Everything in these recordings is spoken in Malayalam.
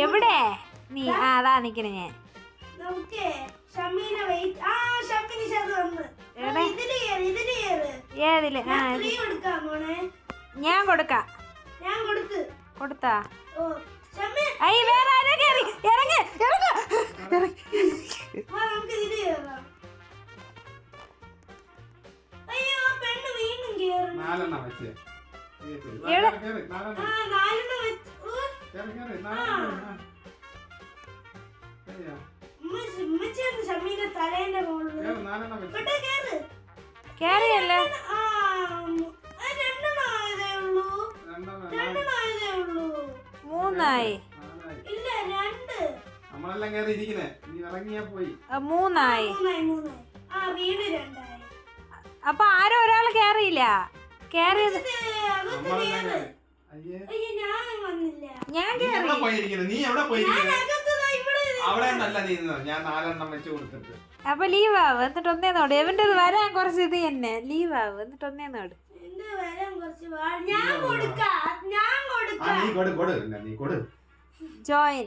എവിടെ നീ? അതാ നിക്കണേ ഞാൻ. ഏതില്? ഞാൻ കൊടുക്കാം. കൊടുത്താ? അയ്യ വേറെ ആരോ കേറി. ഇറങ്ങ് കേറിയല്ലേ? മൂന്നായി. മൂന്നായി. അപ്പൊ ആരും ഒരാൾ കേറിയില്ല. കേറിയത് ഞാൻ കേറി. അപ്പൊ ലീവ് ആവ്. എന്നിട്ട് ഒന്നേന്നോട്. എവന്റെ വരാൻ കുറച്ച് ഇത് തന്നെ. ലീവ് ആവ്. എന്നിട്ട് ഒന്നേന്നോട്. ജോയിൻ.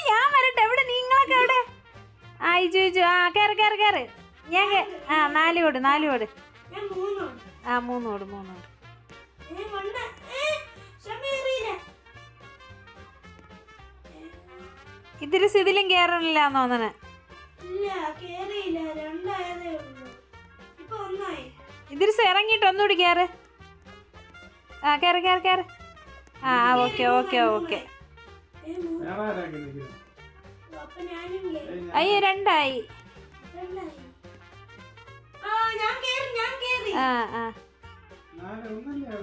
ഞാൻ വരട്ടെ. എവിടെ നിങ്ങളൊക്കെ എവിടെ? കേറ്. ഞാൻ 4 കൊടു. 3 കൊടു. ഇതിലും കേറണില്ല തോന്നണേ. ഇതിരിസ് ഇറങ്ങിട്ട് ഒന്നുകൂടി കേറ്. കേറ്. ഓക്കെ. അയ്യോ 2 ആയി.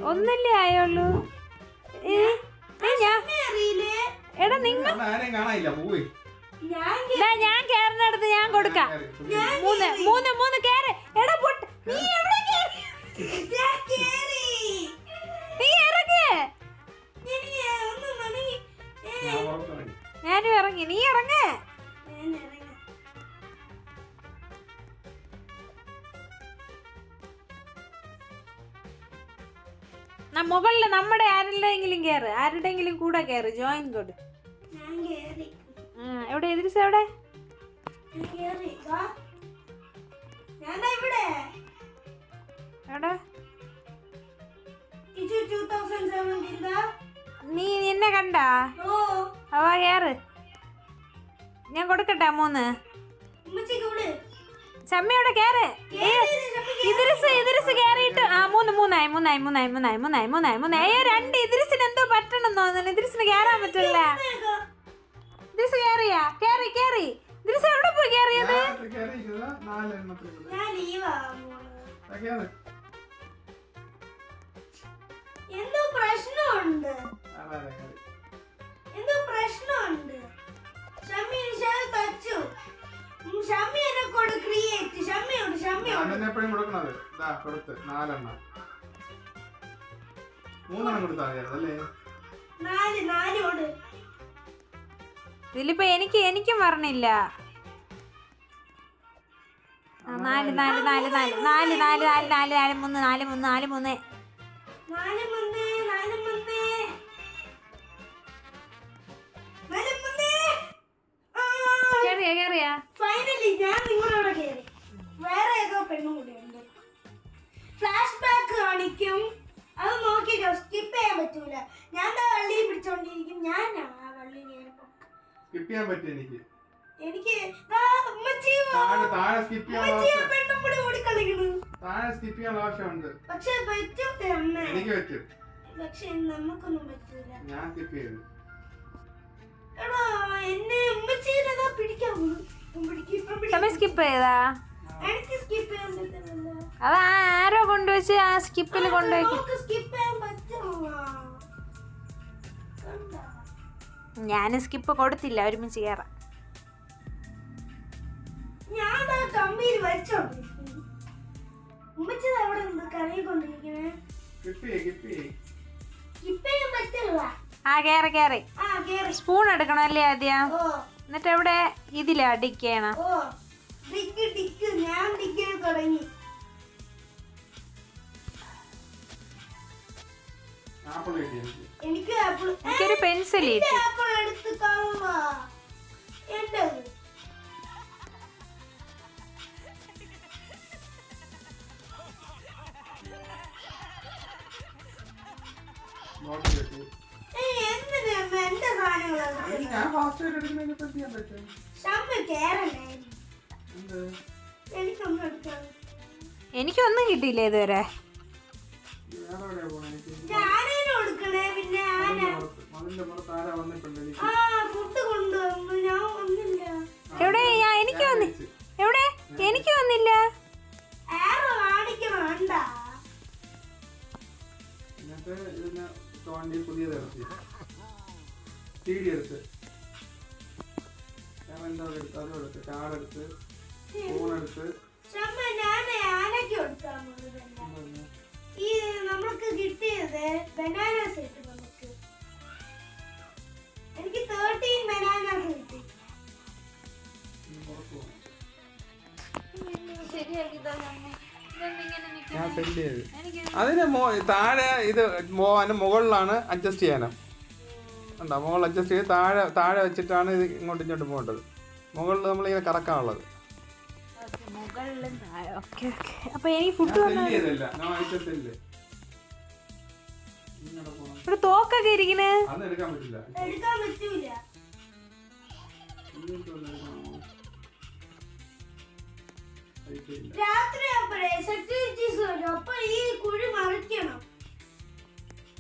ഒന്നല്ലേ ആയുള്ളൂ. എടാ നിങ്ങൾ ഞാൻ കേറിനടുത്ത് ഞാൻ കൊടുക്കാം. 3 കേറ്. എടാ പൊട്ട്. നീ എവിടെ കേറി? നീ ഇറങ്ങ്. ഞാനും ഇറങ്ങി. നീ ഇറങ്ങ്. മുകളില് നമ്മുടെ ആരുടെയെങ്കിലും കേറ്. ആരുടെയെങ്കിലും കൂടെ കേറ്. ജോയിൻ കൊടു. എവിടെ എതിരിച്ച? എവിടെ? നീ എന്നെ കണ്ടാ? അവ കേറ്. ഞാൻ കൊടുക്കട്ടെ 3. ചമ്മയോടെ കേറ്. ഇതിരിസ് കേറിയിട്ട് 3 മൂന്നായി. 2 ഇതിരിസിന് എന്തോ പറ്റണം തോന്നുന്നു. ഇതിരിസിന് കേറാൻ പറ്റില്ല. ഇതിരിസ് കേറിയാ? കേറി. ഇതിരിസ് എവിടെ പോയി കേറിയത്? എന്തോ പ്രശ്നമുണ്ട്. ഇതിലിപ്പോ എനിക്കും പറഞ്ഞില്ല. 4 കേറിയാ? ഫൈനലി ഞാൻ നിങ്ങളോട് കേറി. വേറെ ഏതോ പെണ്ണും കൂടെ ഉണ്ട്. ഫ്ലാഷ് ബാക്ക് കാണിക്കും. അത് നോക്കിക്കോ. സ്കിപ്പ് ചെയ്യാൻ പറ്റൂല. ഞാൻ വള്ളി പിടിച്ചോണ്ടിരിക്കും. ഞാൻ ആ വള്ളി സ്കിപ്പ് ചെയ്യാൻ പറ്റും. എനിക്ക് പെണ്ണും കൂടെ ഓടിക്കളിക്കണു. സ്കിപ്പ് ചെയ്യാൻ ആവശ്യമുണ്ട്. പക്ഷെ പറ്റൂല. എനിക്ക് പറ്റും. പക്ഷെ നമുക്കൊന്നും പറ്റൂല. ഞാൻ സ്കിപ്പ് ചെയ്തു. എന്നെ ഉമ്മച്ചീനെ പിടിക്കാൻ സ്കിപ്പ് ചെയ്താ? എനിക്ക് സ്കിപ്പ് ചെയ്യാൻ പറ്റുന്നില്ല. അത് ആരോ കൊണ്ടുവച്ച് ആ സ്കിപ്പിൽ കൊണ്ടുപോയി. സ്കിപ്പ് ചെയ്യാൻ പറ്റുമോ? ഞാൻ സ്കിപ്പ് കൊടുത്തില്ല. ഒരുമിച്ച് കയറാം. ഞാൻ കമ്പിയിൽ വെച്ചോണ്ടിരിക്കുന്നു. ഉമ്മച്ചി അവിടെ നിന്ന് കരയിക്കൊണ്ടിരിക്കണേ. സ്കിപ്പ് ചെയ്യാൻ പറ്റില്ല. കേറി. സ്പൂൺ എടുക്കണം അല്ലേ ആദ്യം? എന്നിട്ട് എവിടെ? ഇതിലാ ഡിക്ക് ചെയ്യണം. ഞാൻ തുടങ്ങി. ആപ്പിൾ കിട്ടി എനിക്ക്. എനിക്ക് ആപ്പിൾ എനിക്കൊരു പെൻസിൽ കിട്ടി. ആപ്പിൾ എടുത്ത് കാണുക എന്റേത്. ബോട്ടിൽ കിട്ടി. എന്തിനാ എന്റെ സാധനങ്ങളാണ് അത് ഞാൻ ഫാസ്റ്റ് ആയിട്ട് എടുക്കുന്നതിനെ പറ്റി ഞാൻ പറ്റും. ഷമ്മ കേറണേ. എന്ത്? എനിക്കൊന്നും എടുക്കാൻ എനിക്കൊന്നും കിട്ടിയില്ല ഇതുവരെ. വേറെ എവിടെയാ പോണേ എനിക്ക്? ഞാനേനും കൊടുക്കണേ. പിന്നെ ആന മതിലിന്റെ പുറത്ത് ആരാ വന്നിട്ടുണ്ട് എനിക്ക്? ഫുഡ് കൊണ്ടുവന്നു. ഞാൻ ഒന്നില്ല. എവിടെ എനിക്ക് വന്നി എവിടെ എനിക്ക് വന്നില്ല. ആരോ കാണിക്കണം വേണ്ട. എന്നിട്ട് ഇതിനെ തോണ്ടി പുതിയത് ഇറക്കി CD എടുത്ത് ഞാൻ എന്തോ എടുത്ത് അതും എടുത്ത് ചാടെടുത്ത് സ്പൂണെടുത്ത് ഷമ്മ ഞാൻ ആനയ്ക്ക് കൊടുക്കാൻ ഈ നമ്മൾക്ക് കിട്ടിയത് ബനാനാസ് കിട്ടി. നമുക്ക് എനിക്ക് 13 ബനാനാസ് കിട്ടി. പുറത്ത് പോകണം. ശരിയാക്കി ഞാൻ സെൻഡ് ചെയ്ത് അതിന് താഴെ ഇത് പോകാനും മുകളിലാണ് അഡ്ജസ്റ്റ് ചെയ്യാനും ഉണ്ടോ. മുകളിൽ അഡ്ജസ്റ്റ് ചെയ്ത് താഴെ വെച്ചിട്ടാണ് ഇത് ഇങ്ങോട്ടും പോകേണ്ടത്. മുകളിൽ നമ്മളിങ്ങനെ കറക്കാനുള്ളത്. മുകളിലും താഴെ. Okay okay. അപ്പൊ എനിക്ക് ഫുഡ് ഇവിടെ തോക്കൊക്കെ ഇരിക്കണേ. അത് എടുക്കാൻ പറ്റില്ല. എടുക്കാൻ പറ്റൂല. രാത്രി ആകുമ്പോഴേ സെക്യൂരിറ്റീസ് വരും. അപ്പൊ ഈ കുഴി മറിക്കണം.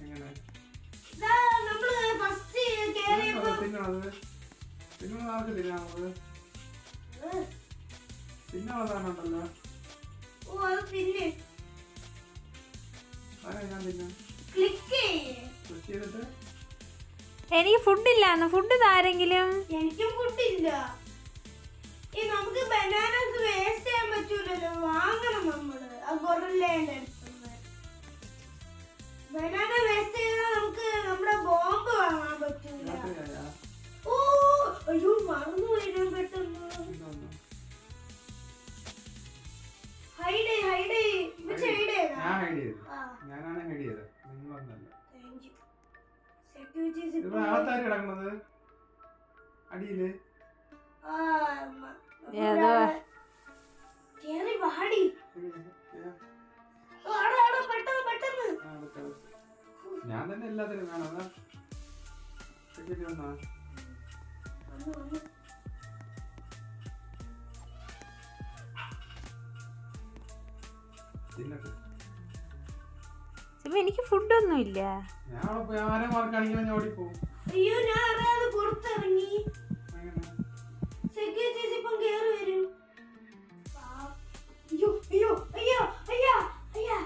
എങ്ങനെ നമ്മള് ഫസ്റ്റ് കേറിയപ്പോ തിന്നുള്ളതാണല്ലോ. ഓ അത് പിന്നെ ഞാൻ തിന്നാം. ക്ലിക്ക് ചെയ്യേ. ക്ലിക്ക് ചെയ്തിട്ട് എനിക്ക് ഫുഡില്ലാന്ന്. ഫുഡ് താരെങ്കിലും. എനിക്കും ഫുഡില്ല. ഈ നമുക്ക് ബനാനാസ് വേസ്റ്റ് ചെയ്യാൻ പറ്റൂലല്ലോ. വാങ്ങണം നമ്മള് ആ ഗൊറില്ലേന്റെ അടുത്തുനിന്ന്. ബനാന വേസ്റ്റ് ചെയ്താൽ നമുക്ക് നമ്മുടെ ബോംബ് വാങ്ങാൻ പറ്റൂല. രാത്രിയായാ? ഓ അയ്യോ മറന്നു പോയിടാൻ പെട്ടെന്ന്. ഇതൊന്ന്. ഹൈഡ് ഹൈഡ് ഞാൻ ഹൈഡ് ചെയ്തു. ഞാനാണ് ഹൈഡ് ചെയ്തത്, നിങ്ങളൊന്നല്ല. സെക്യൂരിറ്റീസ് ഇത് ആൾക്കാർ കിടക്കുന്നത് അടിയില്. ഏതോ കേറി വാടി. പെട്ടെന്ന് പെട്ടെന്ന്. ഞാൻ തന്നെ എല്ലാത്തിനും കാണാം. എനിക്ക് ഫുഡൊന്നും ഇല്ല. ഞാൻ അവിടെ പോയി ആരെ മാർക്കാണെങ്കിൽ ഞാൻ ഓടിപ്പോവും. അയ്യോ ഞാൻ അറിയാതെ പുറത്തിറങ്ങി. സെക്യൂരിറ്റീസ് ഇപ്പം കേറി വരും. അയ്യോ അയ്യോ അയ്യോ അയ്യോ അയ്യോ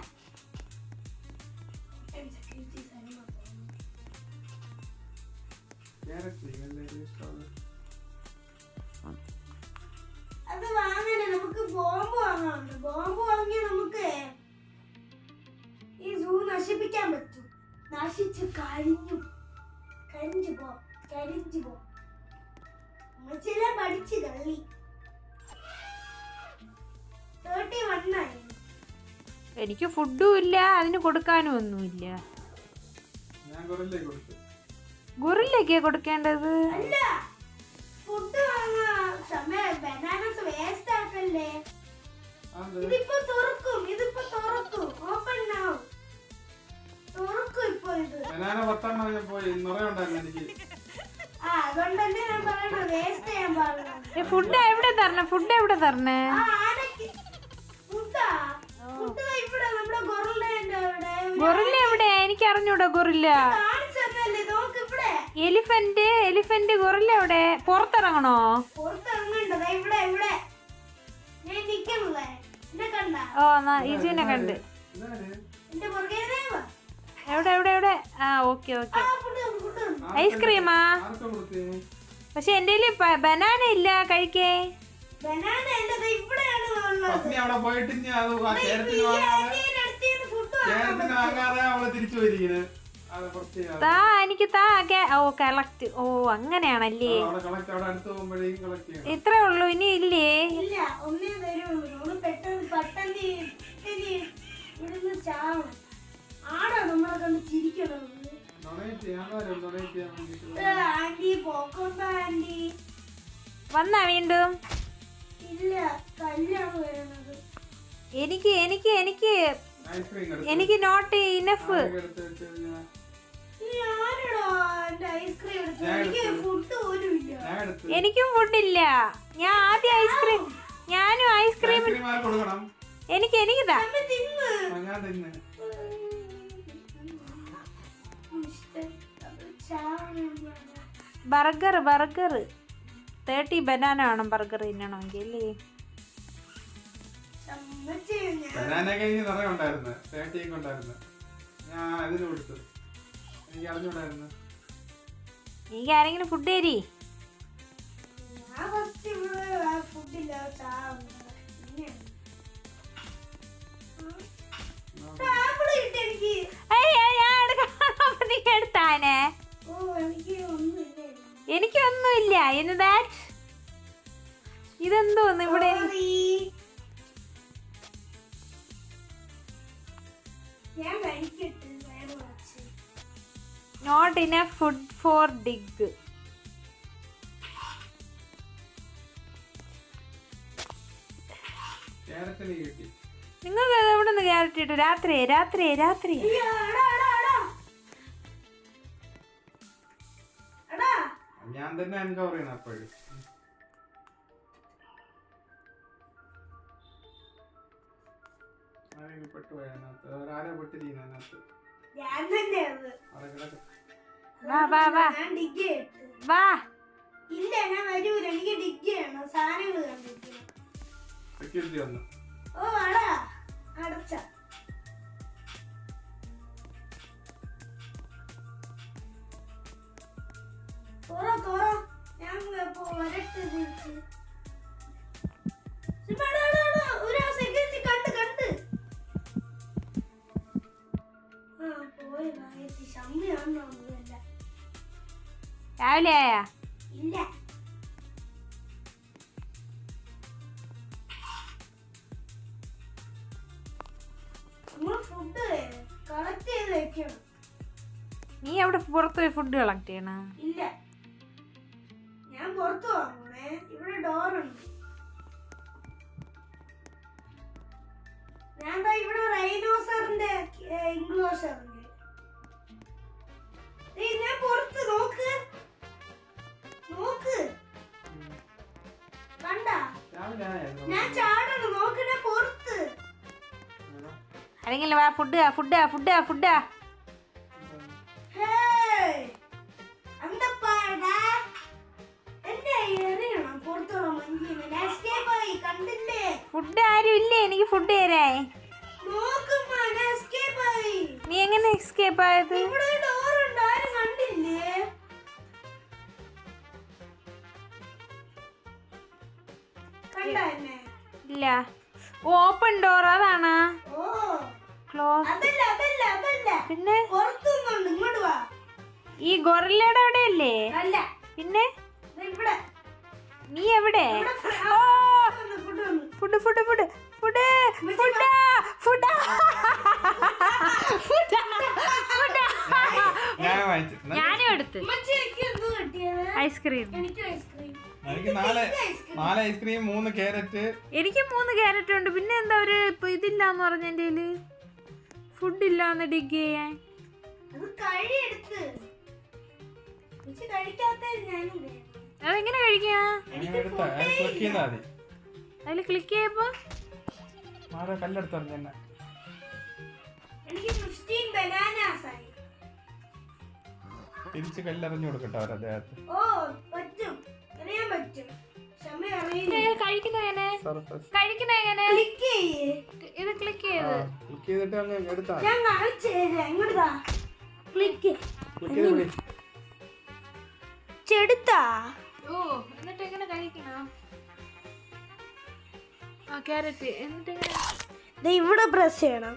അത് വാങ്ങണേ. നമുക്ക് ബോംബ് വാങ്ങാനുണ്ട്. ബോംബ് വാങ്ങിയ നമുക്ക് ഈ സൂ നശിപ്പിക്കാൻ പറ്റും. നശിച്ച് കരിഞ്ഞു പോ ചില പഠിച്ച് തള്ളി 31 ആയി. എനിക്ക് ഫുഡും ഇല്ല, അതിന് കൊടുക്കാനും ഒന്നുമില്ല. ഗൊറില്ലയ്ക്കാ കൊടുക്കേണ്ടത്. അല്ല ഫുഡ് വാങ്ങാ സമയം. ബനാനാസ് വേസ്റ്റ് ആക്കല്ലേ. ഇതിപ്പോ തുറക്കും. ഓപ്പൺ ആവും. തുറക്കും ഇപ്പൊ ഇത്. അതുകൊണ്ടല്ലേ ഞാൻ പറയണ വേസ്റ്റ് ചെയ്യാൻ പാടില്ല. ഫുഡ് എവിടെ തരണേ? ഇവിടെ നമ്മുടെ ഗൊറില്ലേന്റെ അവിടെ. ഗൊറില്ല എവിടെ? എനിക്ക് അറിഞ്ഞൂടാ ഗൊറില്ല. കാണിച്ചല്ലേ നോക്ക് ഇവിടെ. എലിഫന്റ് ഗൊറില്ല എവിടെ? പുറത്തിറങ്ങണോ? പുറത്തിറങ്ങണ്ടതാ ഇവിടെ ഇവിടെ ഞാൻ നിക്കണല്ലേ. എന്നെ കണ്ട? ഓ ഇജുവിനെ കണ്ട്. എന്റെ പുറകെ വാ. എവിടെ? ആ ഓക്കെ. ഐസ്ക്രീമാ? പക്ഷെ എന്റെ ബനാന ഇല്ല കഴിക്കേ. ബനാന എന്റെ ഇവിടെയാണ് എനിക്ക് കളക്ട്. ഓ അങ്ങനെയാണല്ലേ. ഇത്രേ ഉള്ളൂ, ഇനി ഇല്ലേ? ഇല്ല ഒന്നേ തരുള്ളൂ. പെട്ടെന്ന് ഇരുന്ന് ചാവണം. ആടാ നമ്മളെ കണ്ട് ചിരിക്കണം. ആന്റി പോക്കോണ്ട ആന്റി വന്നാ വീണ്ടും? ഇല്ല, കല്ലാണ് വരുന്നത്. എനിക്ക് എനിക്ക് എനിക്ക് എനിക്ക് നോട്ട് ഇനഫ്. ഐസ്ക്രീം എടുത്തു. എനിക്ക് ഫുഡ് പോലും ഇല്ല. എനിക്കും ഫുഡില്ല. ഞാൻ ആദ്യം ഐസ്ക്രീം, ഞാനും ഐസ്ക്രീം. എനിക്ക് എനിക്കിതാ. ബർഗർ ബർഗർ 30 ബനാന വേണം ബർഗർ തിന്നണമെങ്കിൽ അല്ലേ? ബനാനയൊക്കെ എനിക്ക് നിറയെ ഉണ്ടായിരുന്നു, 30 ഒക്കെ ഉണ്ടായിരുന്നു. ഞാൻ അതിന് കൊടുത്തു, എനിക്ക് അറിഞ്ഞൂടായിരുന്നു. എനിക്ക് ആരെങ്കിലും ഫുഡ് തരി. എടുത്താനെ എനിക്കൊന്നുമില്ല. ഇതെന്തോന്ന് ഇവിടെ? Not enough food for dig. നിങ്ങൾക്ക് എവിടെ നിന്ന് ക്യാരറ്റ് ഇട്ടു? രാത്രി രാത്രി രാത്രി ഞാൻ തന്നെ എൻകവർ ചെയ്യണം. അപ്പോഴും പെട്ടുപോയ അതിനകത്ത് ആരോ പെട്ടിരിക്കുന്ന അതിനകത്ത്. വാ വാ വാ വാ. ഇല്ല, ഞാൻ വരൂല. എനിക്ക് ഡിഗ് ചെയ്യണം. സാധനങ്ങൾ കണ്ടിരിക്കണം. സെക്യൂരിറ്റി വന്നു. ഓ അടാ അടച്ച. ഞാൻ വരട്ട് തിരിച്ച്. ഒരു സെക്യൂരിറ്റി കണ്ട് പോയി ഷമ്മിയാണോ? രാവിലെ ആയാ? ഇല്ല, നമ്മൾ ഫുഡ് കളക്ട് ചെയ്ത് വെക്കണം. നീ എവിടെ പുറത്ത് പോയി ഫുഡ് കളക്ട് ചെയ്യണ? ഇല്ല, ഞാൻ പുറത്ത് വാങ്ങണേ. ഇവിടെ ഡോറുണ്ട്. ഞാൻ ഇവിടെ റൈനോസറിന്റെ ഇൻക്ലോഷർ ഉണ്ട്. ഞാൻ പുറത്ത് നോക്ക് കണ്ട. ഞാൻ ചാടണം. നോക്കണേ പുറത്ത്. അല്ലെങ്കിൽ വാ food food food food. Food ആരും ഇല്ലേ? എനിക്ക് ഫുഡ് തരേ. നീ എങ്ങനെ എസ്കേപ്പ് ആയത്? ഇല്ല. ഓപ്പൺ ഡോർ അതാണ്. ക്ലോസ്. പിന്നെ ഈ ഗൊറില്ലയുടെ അവിടെ അല്ലേ? പിന്നെ നീ എവിടെ? Food food food food food food ഞാനും എടുത്ത് ഐസ്ക്രീം. എനിക്ക് 4 ഐസ്ക്രീം 3 ക്യാരറ്റ്. എനിക്ക് 3 ക്യാരറ്റ് ഉണ്ട്. പിന്നെ എന്താ ഒരു ഇപ്പൊ ഇതില്ലാന്ന് പറഞ്ഞ എന്റെ ഫുഡ് ഇല്ലാന്ന് ഡിഗ് ചെയ്യാൻ. അതെങ്ങനെ കഴിക്കാ? അതില് ക്ലിക്ക് ചെയ്യപ്പോ കല്ലെടുത്തറിഞ്ഞ തിരിച്ച് കല്ലെറിഞ്ഞു കൊടുക്കട്ടെ അവർ അദ്ദേഹത്ത്. ഇത് ക്ലിക്ക് ചെയ്ത് ക്ലിക്ക് ചെയ്തിട്ട് അങ്ങ് എടുത്താ. ഓ എന്നിട്ട് എങ്ങനെ കഴിക്കണം? ആ ക്യാരറ്റ് എന്നിട്ട് ഇവിടെ പ്രസ് ചെയ്യണം.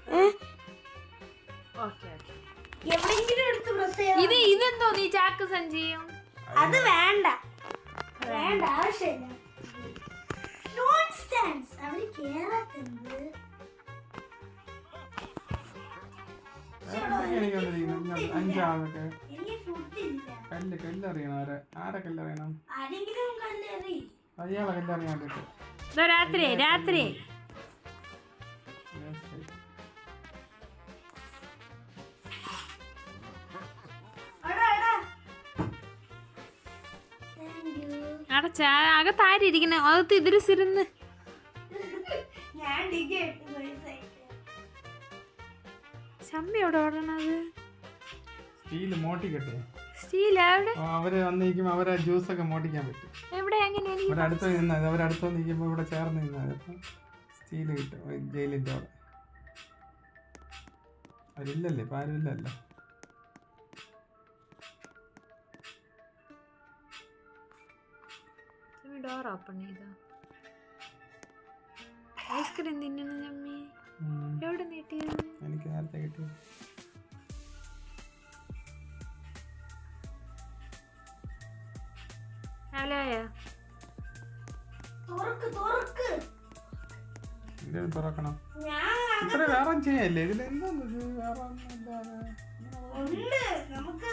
എവിടെങ്കിലും എടുത്ത് പ്രസ് ചെയ്യണം. ഇതെന്തോ നീ ചാക്ക് സഞ്ചിയും? അത് വേണ്ട ആവശ്യമില്ല. അവര് കേറാത്തുണ്ട്. ആരൊക്കെ എണീക്കൊണ്ടിരിക്കുന്നത്? 5 ആളൊക്കെ. എനിക്ക് ഫുഡ് ഇല്ല. കല്ലറിയണം. ആരെ കല്ലറിയണം? ആരെങ്കിലും കല്ലെറി. അയാളെ കല്ലറിയാൻ വേണ്ടിട്ട്. രാത്രി രാത്രി അടച്ച അകത്താരിയിരിക്കുന്ന അകത്ത് ഇതിരിച്ചിരുന്ന് ഞാൻ ചമ്മി എവിടെ ഓടണത്? സ്റ്റീല് മോട്ടിക്കട്ടെ. സ്റ്റീൽ എവിടെ? അവര് വന്നിരിക്കുമ്പോ അവരെ ജ്യൂസൊക്കെ മോട്ടിക്കാൻ പറ്റും. എവിടെ? എങ്ങനെ? അവരടുത്ത് നിന്നത്, അവരടുത്ത് വന്നിരിക്കുമ്പോ ഇവിടെ ചേർന്ന് നിന്നത്. അപ്പൊ സ്റ്റീല് കിട്ടും ജയിലിന്റെ അവിടെ. അവരില്ലല്ലേ, ഇപ്പൊ ആരും ഇല്ലല്ലോ. ഡോർ ഓപ്പൺ ചെയ്തോ? ഐസ്ക്രീം തിന്നണ ചമ്മി എവിടെ നീട്ടിയത്? എനിക്ക് നേരത്തെ കിട്ടി. ഹലോയാ തുറക്കണം. ഇത്ര വേറെ ചെയ്യല്ലേ ഇതിൽ? എന്താ വേറെ നമുക്ക്